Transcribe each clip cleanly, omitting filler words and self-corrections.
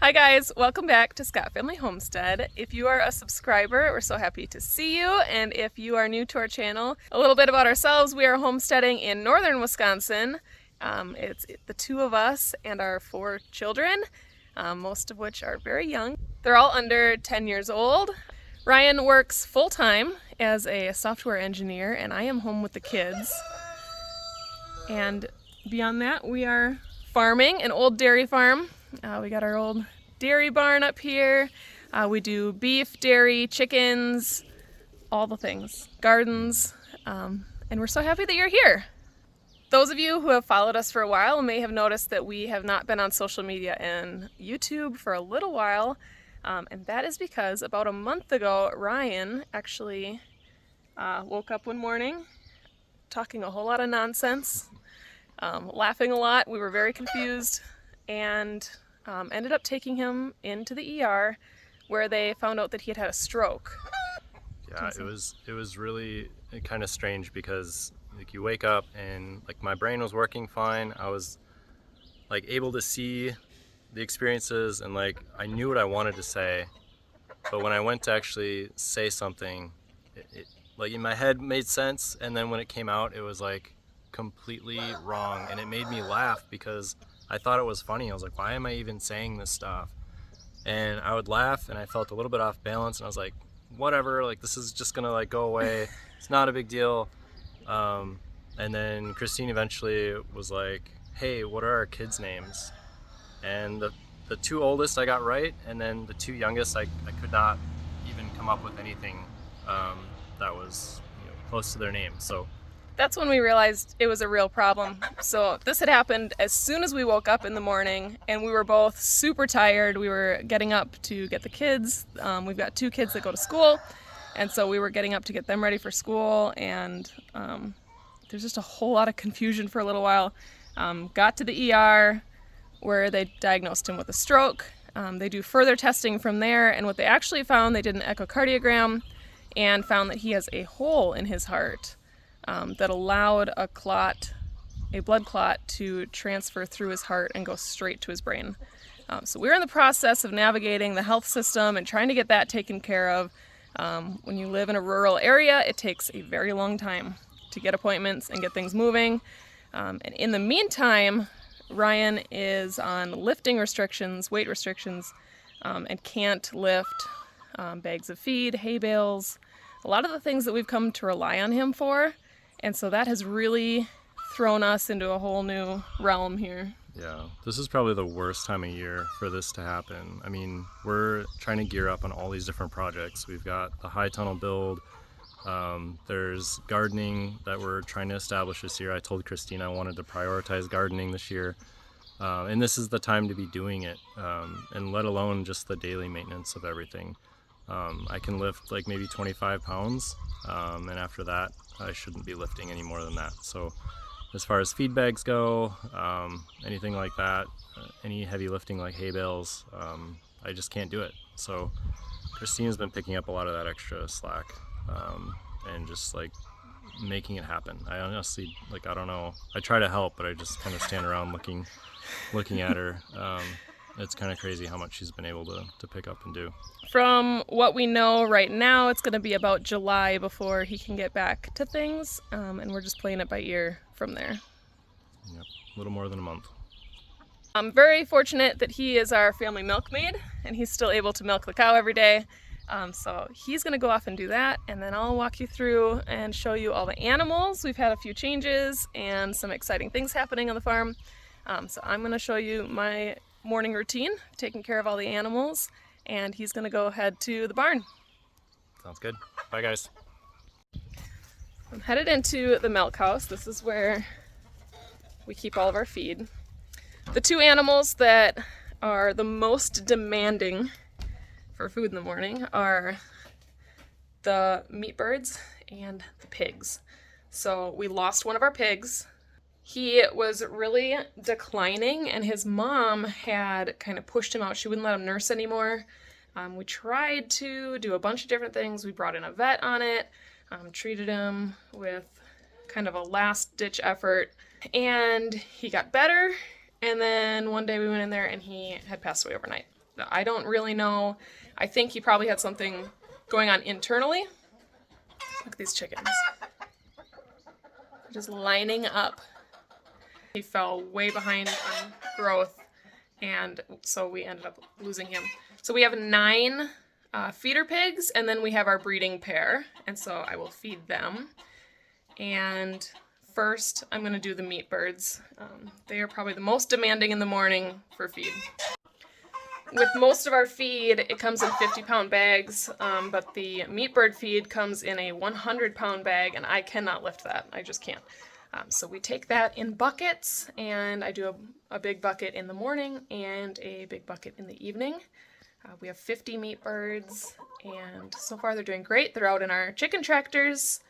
Hi guys, welcome back to Scott Family Homestead. If you are a subscriber, we're so happy to see you. And if you are new to our channel, a little bit about ourselves. We are homesteading in northern Wisconsin. It's the two of us and our 4 children, most of which are very young. They're all under 10 years old. Ryan works full-time as a software engineer, and I am home with the kids. And beyond that, we are farming, an old dairy farm. We got our old dairy barn up here. We do beef, dairy, chickens, all the things, gardens, and we're so happy that you're here. Those of you who have followed us for a while may have noticed that we have not been on social media and YouTube for a little while, and that is because about a month ago, Ryan actually woke up one morning talking a whole lot of nonsense, laughing a lot. We were very confused, and ended up taking him into the ER where they found out that he had had a stroke. Yeah, it was really kind of strange because like you wake up and like my brain was working fine. I was like able to see the experiences and like I knew what I wanted to say, but when I went to actually say something, it like in my head made sense, and then when it came out it was like completely wrong, and it made me laugh because I thought it was funny. I was like, why am I even saying this stuff? And I would laugh and I felt a little bit off balance, and I was like, whatever, like this is just gonna like go away. It's not a big deal. And then Christine eventually was like, hey, what are our kids' names? And the 2 oldest I got right, and then the 2 youngest I could not even come up with anything that was close to their name. So That's when we realized it was a real problem. So this had happened as soon as we woke up in the morning, and we were both super tired. We were getting up to get the kids. We've got 2 kids that go to school, and so we were getting up to get them ready for school, and there's just a whole lot of confusion for a little while. Got to the ER where they diagnosed him with a stroke. They do further testing from there, and what they actually found, they did an echocardiogram and found that he has a hole in his heart that allowed a blood clot to transfer through his heart and go straight to his brain. So we're in the process of navigating the health system and trying to get that taken care of. When you live in a rural area, it takes a very long time to get appointments and get things moving. And in the meantime, Ryan is on lifting restrictions, weight restrictions, and can't lift bags of feed, hay bales, a lot of the things that we've come to rely on him for. And so that has really thrown us into a whole new realm here. yeah, this is probably the worst time of year for this to happen. I mean, we're trying to gear up on all these different projects. We've got the high tunnel build. There's gardening that we're trying to establish this year. I told Christine I wanted to prioritize gardening this year. And this is the time to be doing it, and let alone just the daily maintenance of everything. I can lift like maybe 25 pounds, and after that I shouldn't be lifting any more than that. So as far as feed bags go, anything like that, any heavy lifting like hay bales, I just can't do it. So Christine's been picking up a lot of that extra slack, and just like making it happen. I honestly, like, I don't know, I try to help, but I just kind of stand around looking at her. It's kind of crazy how much she's been able to pick up and do. From what we know right now, it's going to be about July before he can get back to things, and we're just playing it by ear from there. Yep, a little more than a month. I'm very fortunate that he is our family milkmaid, and he's still able to milk the cow every day. So he's going to go off and do that, and then I'll walk you through and show you all the animals. We've had a few changes and some exciting things happening on the farm. So I'm going to show you my morning routine, taking care of all the animals, and he's going to go head to the barn. Sounds good. Bye, guys. I'm headed into the milk house. This is where we keep all of our feed. The 2 animals that are the most demanding for food in the morning are the meat birds and the pigs. So we lost one of our pigs. He was really declining, and his mom had kind of pushed him out. She wouldn't let him nurse anymore. We tried to do a bunch of different things. We brought in a vet on it, treated him with kind of a last-ditch effort, and he got better. And then one day we went in there and he had passed away overnight. I don't really know. I think he probably had something going on internally. Look at these chickens. They're just lining up. He fell way behind on growth, and so we ended up losing him. So we have 9 feeder pigs, and then we have our breeding pair, and so I will feed them. And first, I'm going to do the meat birds. They are probably the most demanding in the morning for feed. With most of our feed, it comes in 50-pound bags, but the meat bird feed comes in a 100-pound bag, and I cannot lift that. I just can't. So we take that in buckets, and I do a big bucket in the morning and a big bucket in the evening. We have 50 meat birds, and so far they're doing great. They're out in our chicken tractors.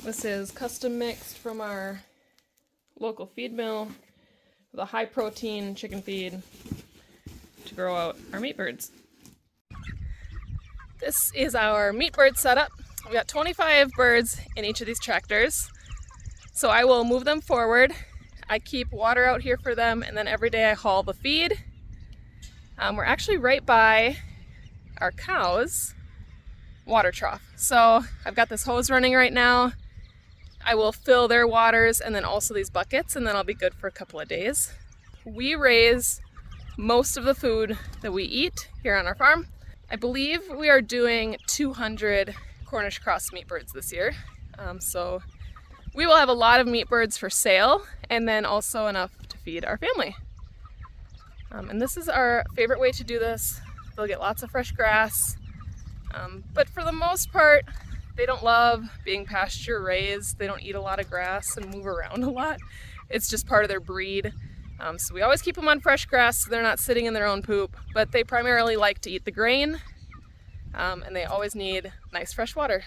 This is custom mixed from our local feed mill with a high protein chicken feed to grow out our meat birds. This is our meat bird setup. We got 25 birds in each of these tractors. So I will move them forward. I keep water out here for them, and then every day I haul the feed. We're actually right by our cows' water trough. So I've got this hose running right now. I will fill their waters and then also these buckets, and then I'll be good for a couple of days. We raise most of the food that we eat here on our farm. I believe we are doing 200 Cornish cross meat birds this year. So we will have a lot of meat birds for sale, and then also enough to feed our family. And this is our favorite way to do this. They'll get lots of fresh grass, but for the most part, they don't love being pasture raised. They don't eat a lot of grass and move around a lot. It's just part of their breed. So we always keep them on fresh grass so they're not sitting in their own poop, but they primarily like to eat the grain, and they always need nice fresh water.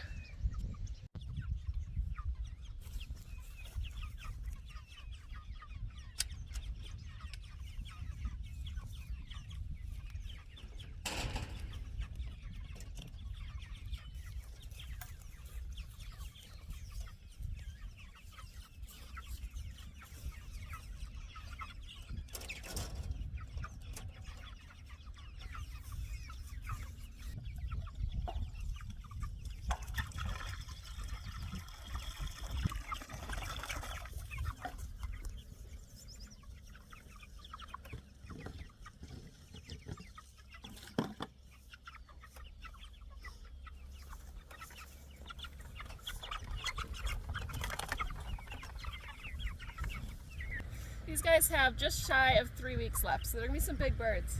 These guys have just shy of 3 weeks left, so they're gonna be some big birds.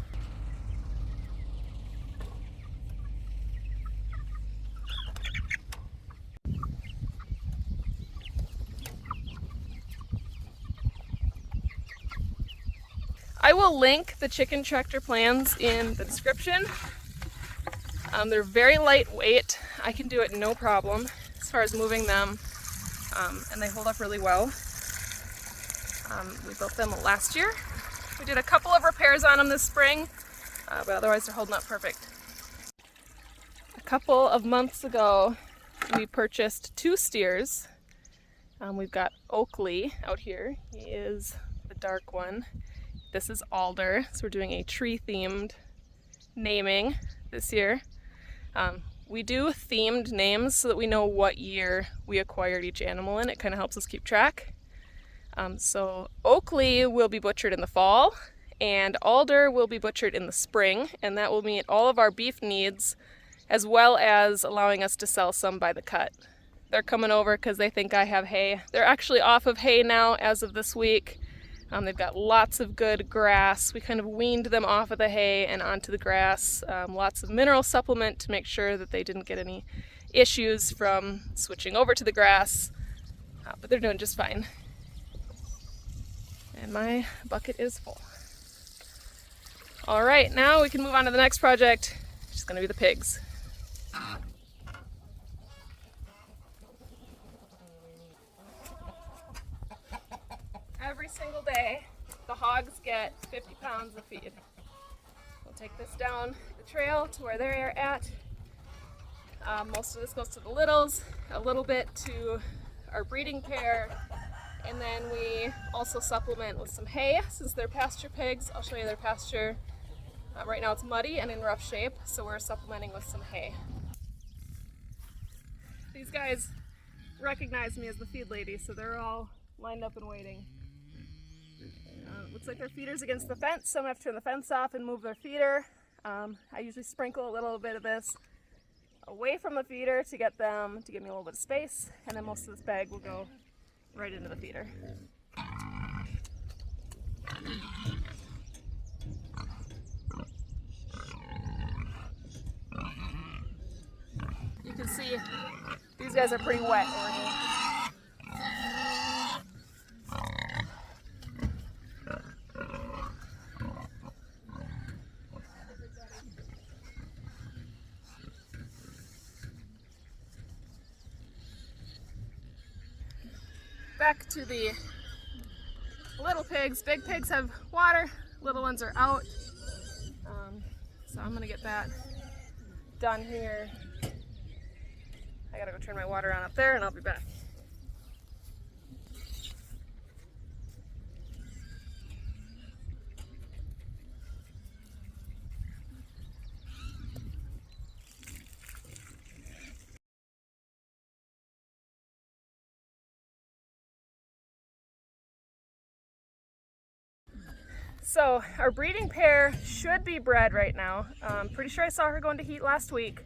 I will link the chicken tractor plans in the description. They're very lightweight. I can do it no problem as far as moving them, and they hold up really well. We built them last year. We did a couple of repairs on them this spring, but otherwise they're holding up perfect. A couple of months ago, we purchased 2 steers. We've got Oakley out here. He is the dark one. This is Alder, so we're doing a tree-themed naming this year. We do themed names so that we know what year we acquired each animal in. It kind of helps us keep track. So Oakley will be butchered in the fall, and Alder will be butchered in the spring, and that will meet all of our beef needs, as well as allowing us to sell some by the cut. They're coming over because they think I have hay. They're actually off of hay now as of this week. They've got lots of good grass. We kind of weaned them off of the hay and onto the grass. Lots of mineral supplement to make sure that they didn't get any issues from switching over to the grass, but they're doing just fine. And my bucket is full. All right, now we can move on to the next project, which is going to be the pigs. Every single day, the hogs get 50 pounds of feed. We'll take this down the trail to where they're at. Most of this goes to the littles, a little bit to our breeding pair, And then we also supplement with some hay since they're pasture pigs. I'll show you their pasture. Right now it's muddy and in rough shape, so we're supplementing with some hay. These guys recognize me as the feed lady, so they're all lined up and waiting. Looks like their feeder's against the fence, so I'm gonna have to turn the fence off and move their feeder. I usually sprinkle a little bit of this away from the feeder to get them to give me a little bit of space, and then most of this bag will go right into the feeder. You can see these guys are pretty wet over here. Back to the little pigs. Big pigs have water, little ones are out. So I'm gonna get that done here. I gotta go turn my water on up there and I'll be back. So our breeding pair should be bred right now. Pretty sure I saw her going to heat last week,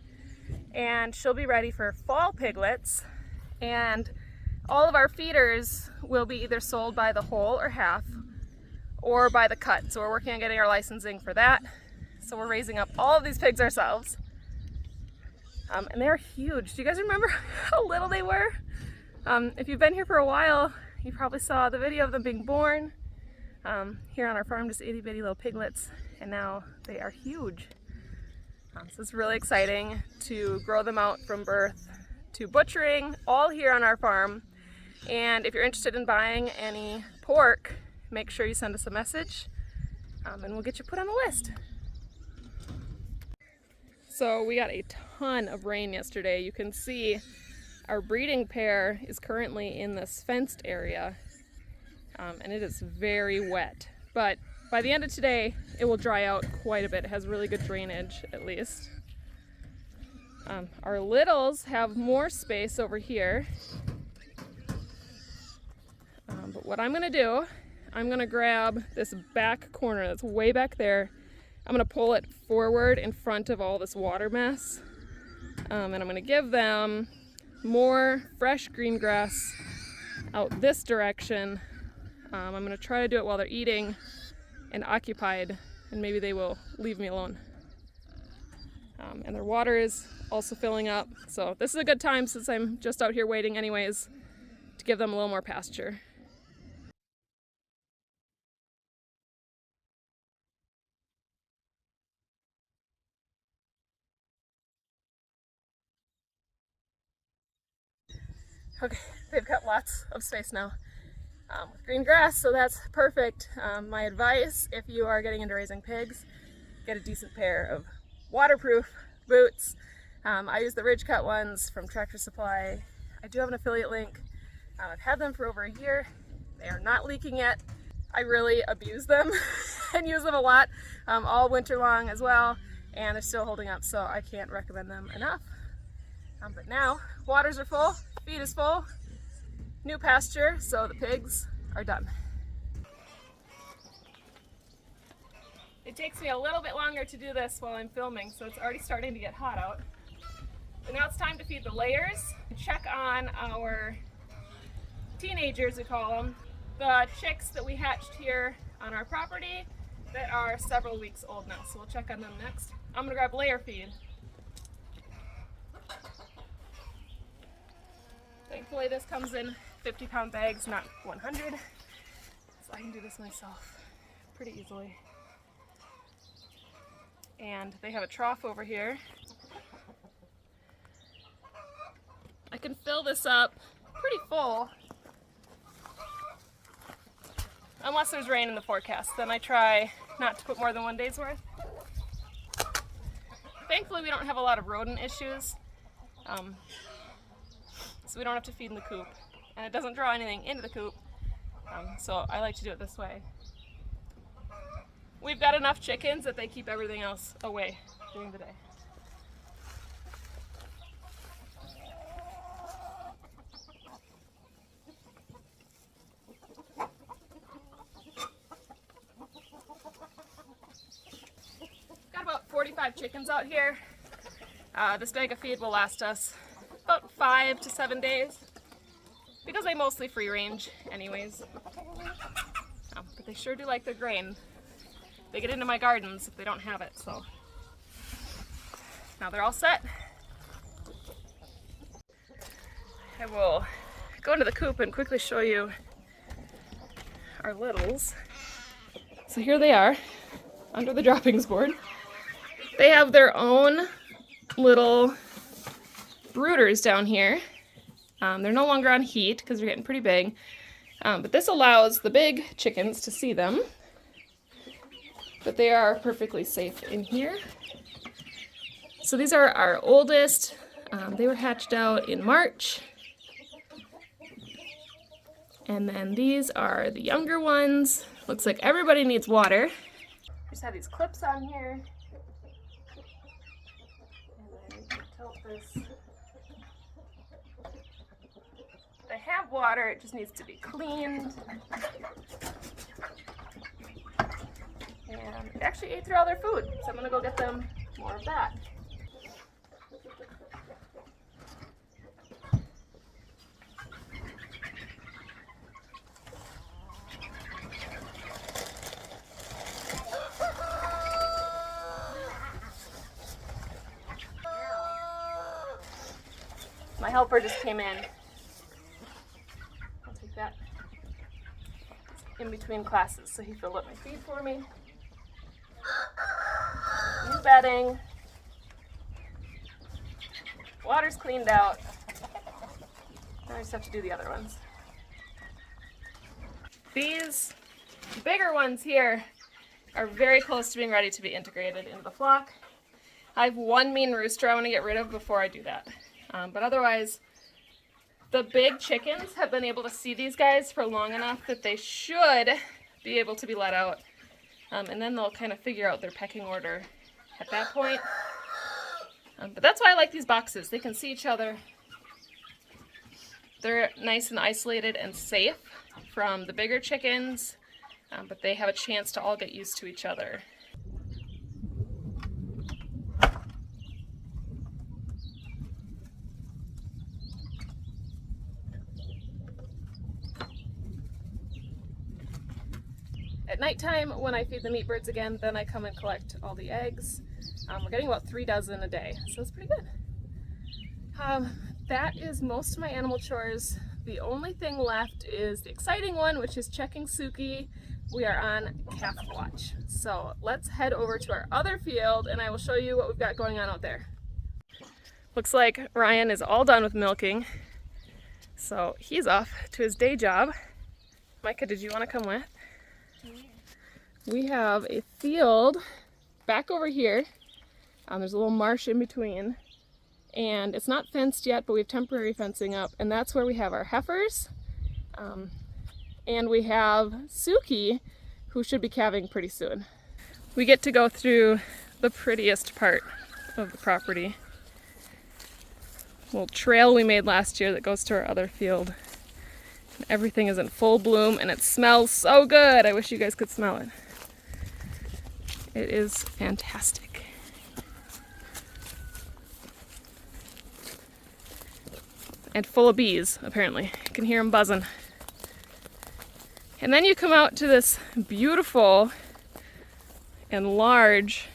and she'll be ready for fall piglets. And all of our feeders will be either sold by the whole or half or by the cut. So we're working on getting our licensing for that. So we're raising up all of these pigs ourselves. And they're huge. Do you guys remember how little they were? If you've been here for a while, you probably saw the video of them being born. Here on our farm, just itty bitty little piglets, and now they are huge. So it's really exciting to grow them out from birth to butchering, all here on our farm. And if you're interested in buying any pork, make sure you send us a message, and we'll get you put on the list. So we got a ton of rain yesterday. You can see our breeding pair is currently in this fenced area. And it is very wet, but by the end of today it will dry out quite a bit. It has really good drainage, at least. Our littles have more space over here, but what I'm gonna do, I'm gonna grab this back corner that's way back there. I'm gonna pull it forward in front of all this water mess, and I'm gonna give them more fresh green grass out this direction. I'm going to try to do it while they're eating and occupied, and maybe they will leave me alone. And their water is also filling up, so this is a good time, since I'm just out here waiting anyways, to give them a little more pasture. Okay, they've got lots of space now. With green grass, so that's perfect. My advice, if you are getting into raising pigs, get a decent pair of waterproof boots. I use the Ridge Cut ones from Tractor Supply. I do have an affiliate link. I've had them for over a year. They are not leaking yet. I really abuse them and use them a lot all winter long as well, and they're still holding up, so I can't recommend them enough. But now, waters are full, feed is full, new pasture, so the pigs are done. It takes me a little bit longer to do this while I'm filming, so it's already starting to get hot out. But now it's time to feed the layers. Check on our teenagers, we call them, the chicks that we hatched here on our property that are several weeks old now, so we'll check on them next. I'm gonna grab layer feed. Thankfully this comes in 50-pound bags, not 100, so I can do this myself pretty easily. And they have a trough over here. I can fill this up pretty full, unless there's rain in the forecast. Then I try not to put more than one day's worth. Thankfully we don't have a lot of rodent issues, so we don't have to feed in the coop. And it doesn't draw anything into the coop, So I like to do it this way. We've got enough chickens that they keep everything else away during the day. Got about 45 chickens out here. This bag of feed will last us about 5 to 7 days because they mostly free range anyways. But they sure do like their grain. They get into my gardens if they don't have it, so. Now they're all set. I will go into the coop and quickly show you our littles. So here they are, under the droppings board. They have their own little brooders down here. They're no longer on heat because they're getting pretty big. But this allows the big chickens to see them. But they are perfectly safe in here. So these are our oldest. They were hatched out in March. And then these are the younger ones. Looks like everybody needs water. Just have these clips on here. And then you can tilt this. They have water, it just needs to be cleaned. And it actually ate through all their food, so I'm gonna go get them more of that. My helper just came in. I'll take that. It's in between classes, so he filled up my feed for me. New bedding. Water's cleaned out. Now I just have to do the other ones. These bigger ones here are very close to being ready to be integrated into the flock. I have one mean rooster I want to get rid of before I do that. But otherwise, the big chickens have been able to see these guys for long enough that they should be able to be let out. And then they'll kind of figure out their pecking order at that point. But that's why I like these boxes. They can see each other. They're nice and isolated and safe from the bigger chickens, but they have a chance to all get used to each other. At nighttime, when I feed the meat birds again, then I come and collect all the eggs. We're getting about 3 dozen a day, so it's pretty good. That is most of my animal chores. The only thing left is the exciting one, which is checking Suki. We are on calf watch. So let's head over to our other field and I will show you what we've got going on out there. Looks like Ryan is all done with milking. So he's off to his day job. Micah, did you want to come with? We have a field back over here. There's a little marsh in between. And it's not fenced yet, but we have temporary fencing up. And that's where we have our heifers. And we have Suki, who should be calving pretty soon. We get to go through the prettiest part of the property. Little trail we made last year that goes to our other field. And everything is in full bloom and it smells so good. I wish you guys could smell it. It is fantastic. And full of bees, apparently. You can hear them buzzing. And then you come out to this beautiful and large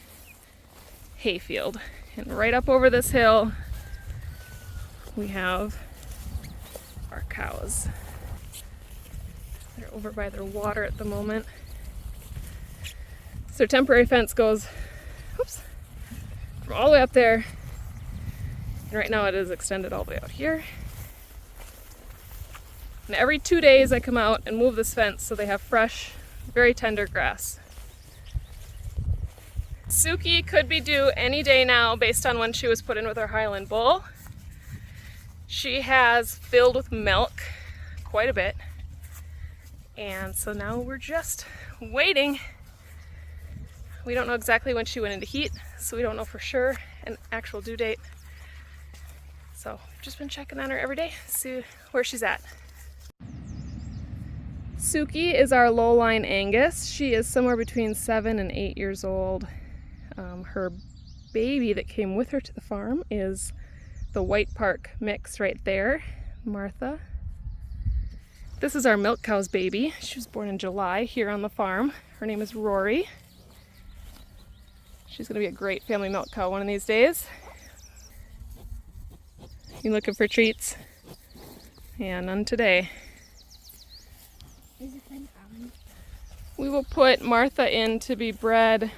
hayfield. And right up over this hill, we have our cows. They're over by their water at the moment. So temporary fence goes, oops, from all the way up there. And right now it is extended all the way out here. And every 2 days I come out and move this fence so they have fresh, very tender grass. Suki could be due any day now based on when she was put in with our Highland bull. She has filled with milk quite a bit. And so now we're just waiting. We don't know exactly when she went into heat, so we don't know for sure an actual due date. So we've just been checking on her every day, see where she's at. Suki is our low-line Angus. She is somewhere between 7 and 8 years old. Her baby that came with her to the farm is the White Park mix right there, Martha. This is our milk cow's baby. She was born in July here on the farm. Her name is Rory. She's gonna be a great family milk cow one of these days. You looking for treats? Yeah, none today. We will put Martha in to be bred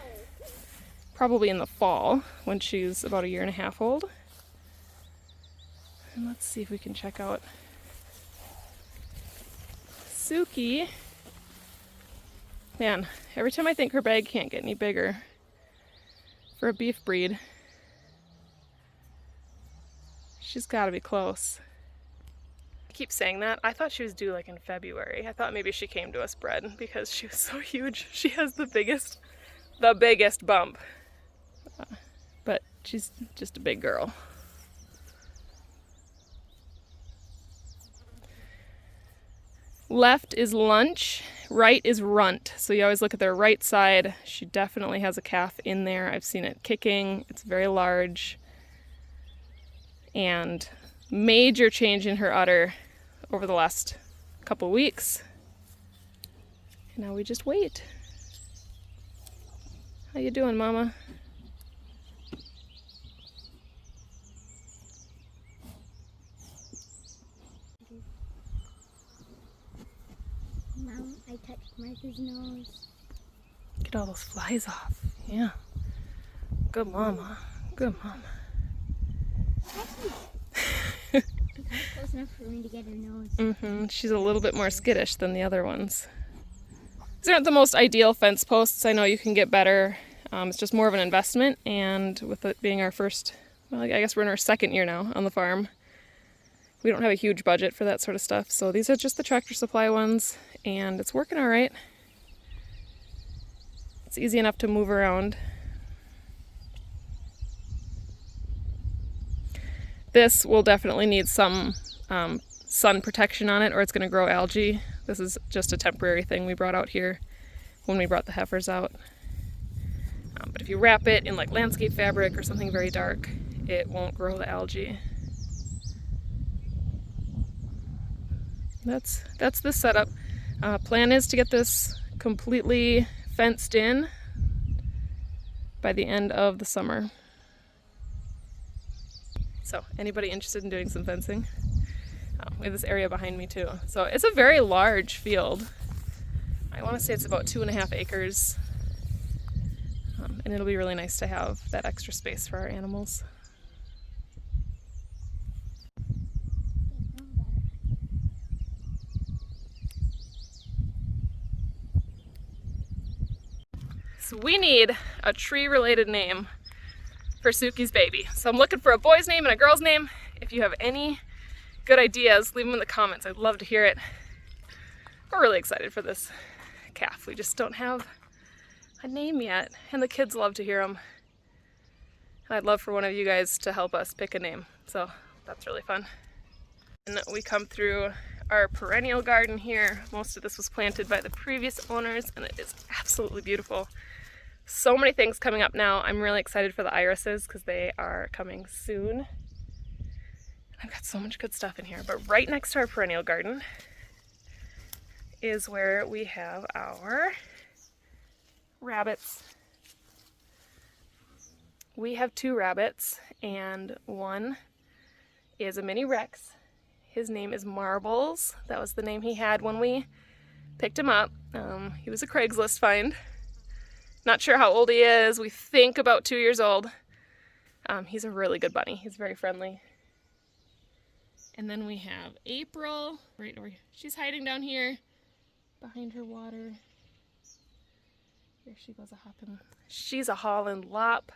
probably in the fall when she's about 1.5 years old. And let's see if we can check out Suki. Man, every time I think her bag can't get any bigger for a beef breed. She's got to be close. I keep saying that. I thought she was due like in February. I thought maybe she came to us bred because she was so huge. She has the biggest bump. But she's just a big girl. Left is lunch, right is runt. So you always look at their right side. She definitely has a calf in there. I've seen it kicking. It's very large. And major change in her udder over the last couple weeks. And now we just wait. How you doing, Mama? Mom, I touched Martha's nose. Get all those flies off. Yeah. Good mama. Good mama. Close enough for me to get her nose. Mm-hmm. She's a little bit more skittish than the other ones. These aren't the most ideal fence posts. I know you can get better. It's just more of an investment, and with it being our first, well, I guess we're in our 2nd year now on the farm. We don't have a huge budget for that sort of stuff, so these are just the Tractor Supply ones, and it's working all right. It's easy enough to move around. This will definitely need some sun protection on it, or it's going to grow algae. This is just a temporary thing we brought out here when we brought the heifers out. But if you wrap it in like landscape fabric or something very dark, it won't grow the algae. That's the setup. Plan is to get this completely fenced in by the end of the summer. So anybody interested in doing some fencing? We have this area behind me too. So it's a very large field. I want to say it's about 2.5 acres. And it'll be really nice to have that extra space for our animals. So we need a tree-related name for Suki's baby. So I'm looking for a boy's name and a girl's name. If you have any good ideas, leave them in the comments. I'd love to hear it. We're really excited for this calf. We just don't have a name yet, and the kids love to hear them. I'd love for one of you guys to help us pick a name, so that's really fun. And we come through our perennial garden here. Most of this was planted by the previous owners, and it is absolutely beautiful. So many things coming up now. I'm really excited for the irises because they are coming soon. I've got so much good stuff in here, but right next to our perennial garden is where we have our rabbits. We have 2 rabbits, and one is a mini Rex. His name is Marbles. That was the name he had when we picked him up. He was a Craigslist find. Not sure how old he is. We think about 2 years old. He's a really good bunny. He's very friendly. And then we have April right over here. She's hiding down here behind her water. There she goes a-hopping. She's a Holland Lop.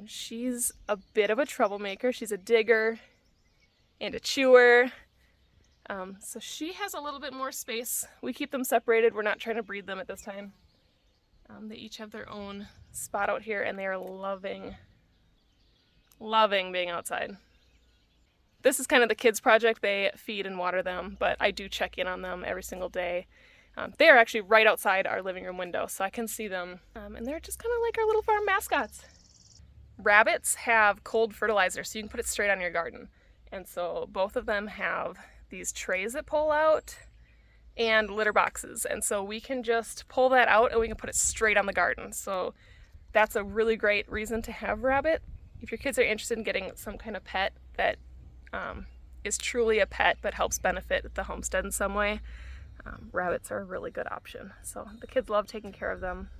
She's a bit of a troublemaker. She's a digger and a chewer. So she has a little bit more space. We keep them separated. We're not trying to breed them at this time. They each have their own spot out here, and they are loving being outside. This is kind of the kids' project. They feed and water them, but I do check in on them every single day. They are actually right outside our living room window, so I can see them, and they're just kind of like our little farm mascots. Rabbits have cold fertilizer, so you can put it straight on your garden. And so both of them have these trays that pull out and litter boxes. And so we can just pull that out and we can put it straight on the garden. So that's a really great reason to have rabbit. If your kids are interested in getting some kind of pet that is truly a pet but helps benefit the homestead in some way, rabbits are a really good option. So the kids love taking care of them.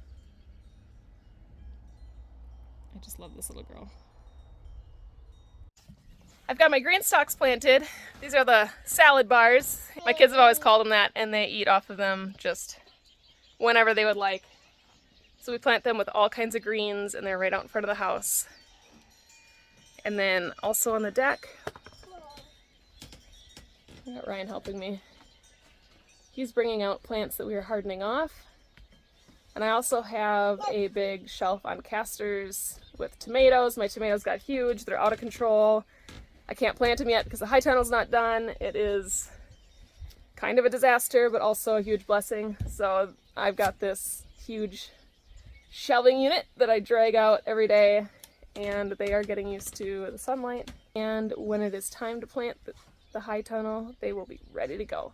I just love this little girl. I've got my green stalks planted. These are the salad bars. My kids have always called them that, and they eat off of them just whenever they would like. So we plant them with all kinds of greens, and they're right out in front of the house. And then also on the deck, I got Ryan helping me. He's bringing out plants that we are hardening off. And I also have a big shelf on casters with tomatoes. My tomatoes got huge. They're out of control. I can't plant them yet because the high tunnel's not done. It is kind of a disaster, but also a huge blessing. So I've got this huge shelving unit that I drag out every day, and they are getting used to the sunlight. And when it is time to plant the high tunnel, they will be ready to go.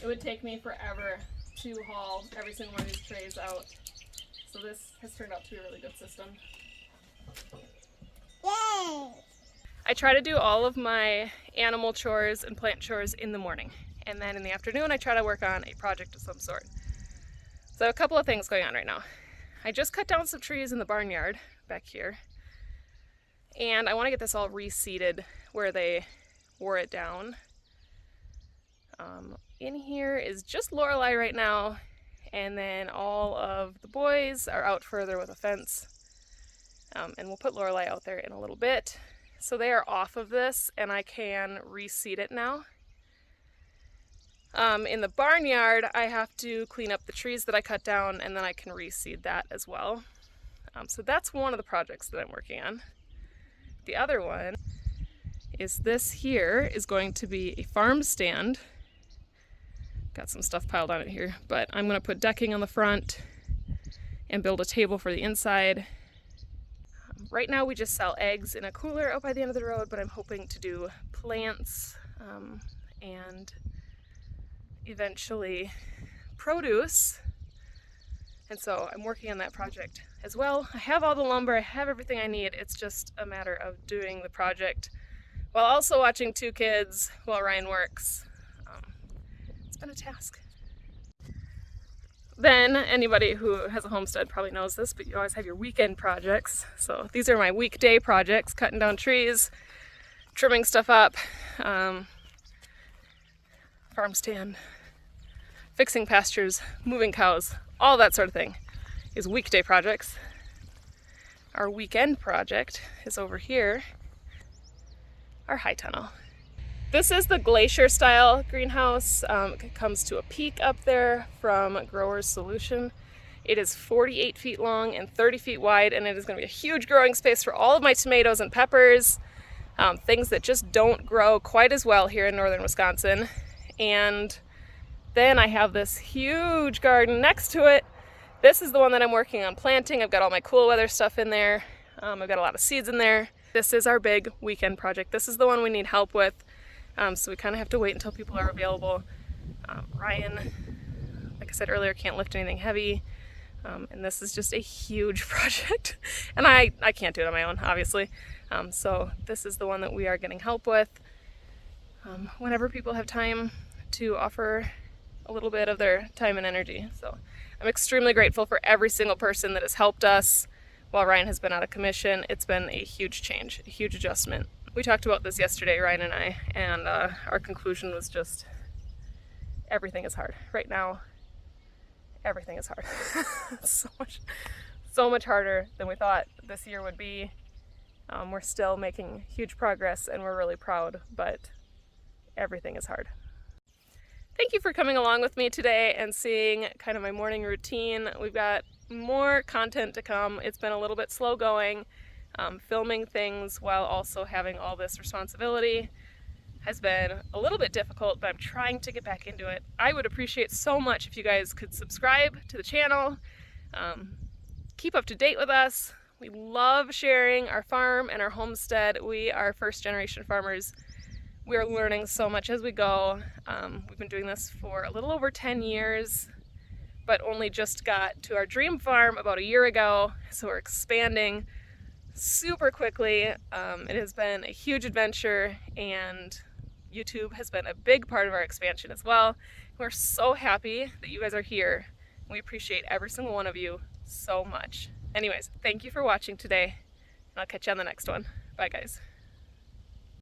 It would take me forever to haul every single one of these trays out. So this has turned out to be a really good system. Yay! I try to do all of my animal chores and plant chores in the morning. And then in the afternoon, I try to work on a project of some sort. So I have a couple of things going on right now. I just cut down some trees in the barnyard back here. And I want to get this all reseeded where they wore it down. In here is just Lorelei right now, and then all of the boys are out further with a fence, and we'll put Lorelei out there in a little bit. So they are off of this, and I can reseed it now. In the barnyard, I have to clean up the trees that I cut down, and then I can reseed that as well. So that's one of the projects that I'm working on. The other one is this here is going to be a farm stand. Got some stuff piled on it here, but I'm going to put decking on the front and build a table for the inside. Right now we just sell eggs in a cooler out by the end of the road, but I'm hoping to do plants and eventually produce. And so I'm working on that project as well. I have all the lumber, I have everything I need. It's just a matter of doing the project while also watching two kids while Ryan works. Been a task. Then anybody who has a homestead probably knows this, but you always have your weekend projects. So these are my weekday projects: cutting down trees, trimming stuff up, farm stand, fixing pastures, moving cows, all that sort of thing is weekday projects. Our weekend project is over here, our high tunnel. This is the glacier style greenhouse. It comes to a peak up there from Growers Solution. It is 48 feet long and 30 feet wide, and it is going to be a huge growing space for all of my tomatoes and peppers, things that just don't grow quite as well here in northern Wisconsin. And then I have this huge garden next to it. This is the one that I'm working on planting. I've got all my cool weather stuff in there. I've got a lot of seeds in there. This is our big weekend project. This is the one we need help with. So we kind of have to wait until people are available. Ryan, like I said earlier, can't lift anything heavy. And this is just a huge project. And I can't do it on my own, obviously. So this is the one that we are getting help with. Whenever people have time to offer a little bit of their time and energy. So I'm extremely grateful for every single person that has helped us while Ryan has been out of commission. It's been a huge change, a huge adjustment. We talked about this yesterday, Ryan and I, and our conclusion was just everything is hard. Right now, everything is hard. So much harder than we thought this year would be. We're still making huge progress and we're really proud, but everything is hard. Thank you for coming along with me today and seeing kind of my morning routine. We've got more content to come. It's been a little bit slow going. Filming things while also having all this responsibility has been a little bit difficult, but I'm trying to get back into it. I would appreciate so much if you guys could subscribe to the channel, keep up to date with us. We love sharing our farm and our homestead. We are first generation farmers. We are learning so much as we go. We've been doing this for a little over 10 years, but only just got to our dream farm about a year ago, so we're expanding super quickly. It has been a huge adventure, and YouTube has been a big part of our expansion as well. We're so happy that you guys are here. We appreciate every single one of you so much. Anyways, thank you for watching today, and I'll catch you on the next one. Bye, guys.